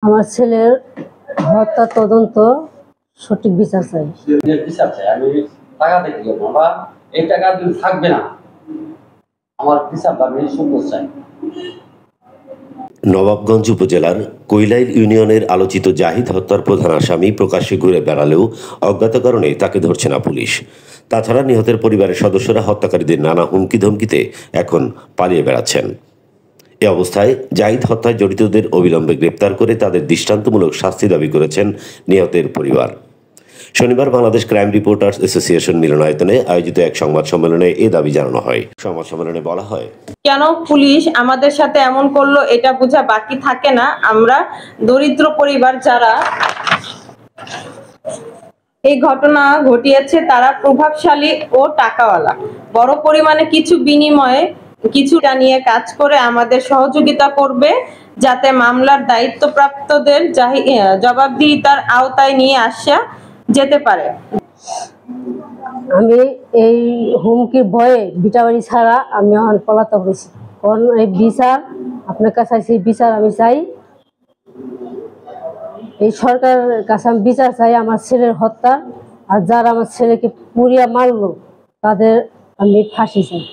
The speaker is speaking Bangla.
আমার ছেলের হত্যা তদন্ত সঠিক বিচার চাই। আমি টাকা দেখি বাবা, এই টাকা দিন থাকবে না, আমার বিচার দাবি সুন্দর চাই। নবাবগঞ্জ উপজেলার কৈলাইল ইউনিয়নের আলোচিত জাহিদ হত্যার প্রধান আসামি প্রকাশ্যে ঘুরে বেড়ালেও অজ্ঞাত কারণে তাকে ধরছে না পুলিশ। তাছাড়া নিহতের পরিবারের সদস্যরা হত্যাকারীদের নানা হুমকি ধমকিতে এখন পালিয়ে বেড়াচ্ছেন। এ অবস্থায় জাহিদ হত্যায় জড়িতদের অবিলম্বে গ্রেপ্তার করে তাদের দৃষ্টান্তমূলক শাস্তি দাবি করেছেন নিহতের পরিবার। শনিবার বাংলাদেশ ক্রাইম রিপোর্টার্স অ্যাসোসিয়েশন মিলনায়তনে আয়োজিত এক সংবাদ সম্মেলনে এ দাবি জানানো হয়। সংবাদ সম্মেলনে বলা হয়, কেন পুলিশ আমাদের সাথে এমন করলো এটা বোঝা বাকি থাকে না। আমরা দরিদ্র পরিবার যারা এই ঘটনা ঘটিয়েছে তারা প্রভাবশালী ও টাকাওয়ালা, বড় পরিমাণে কিছু বিনিময়ে কিছুটা নিয়ে কাজ করে আমাদের সহযোগিতা করবে, যাতে মামলার দায়িত্বপ্রাপ্তদের জবাবদিহিতার আওতায় নিয়ে আসা যেতে পারে। আমি এই হুমকির ভয়ে ভিটাবাড়ি ছাড়া আমি এখন পলাতক হয়েছি। কারণ এই বিচার আপনার কাছে এই বিচার আমি চাই, এই সরকারের কাছে আমি বিচার চাই আমার ছেলের হত্যা, আর যারা আমার ছেলেকে পুড়িয়া মারলো তাদের আমি ফাঁসি চাই।